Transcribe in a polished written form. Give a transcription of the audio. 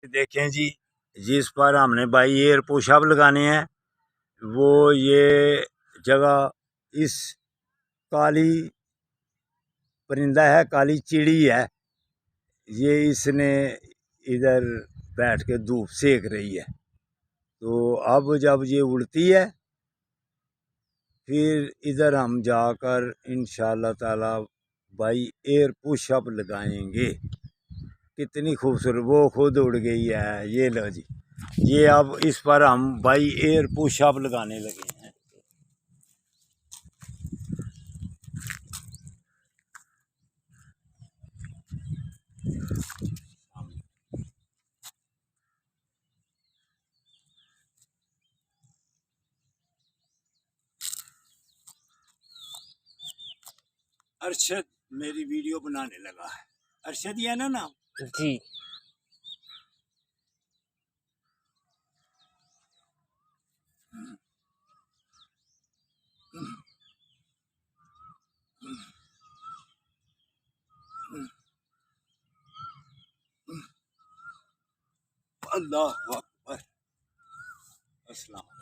देखें जी, जिस पर हमने भाई एयर पुशअप लगाने हैं वो ये जगह इस काली परिंदा है, काली चिड़ी है। ये इसने इधर बैठ के धूप सेक रही है। तो अब जब ये उड़ती है फिर इधर हम जाकर इंशाल्लाह ताला भाई एयर पुशअप लगाएंगे। कितनी खूबसूरत, वो खुद उड़ गई है। ये लो जी, ये अब इस पर हम भाई एयर पुशअप लगाने लगे हैं। अरशद मेरी वीडियो बनाने लगा है। अरशद ही है ना नाम? जी। अल्लाह अकबर। अस्सलाम।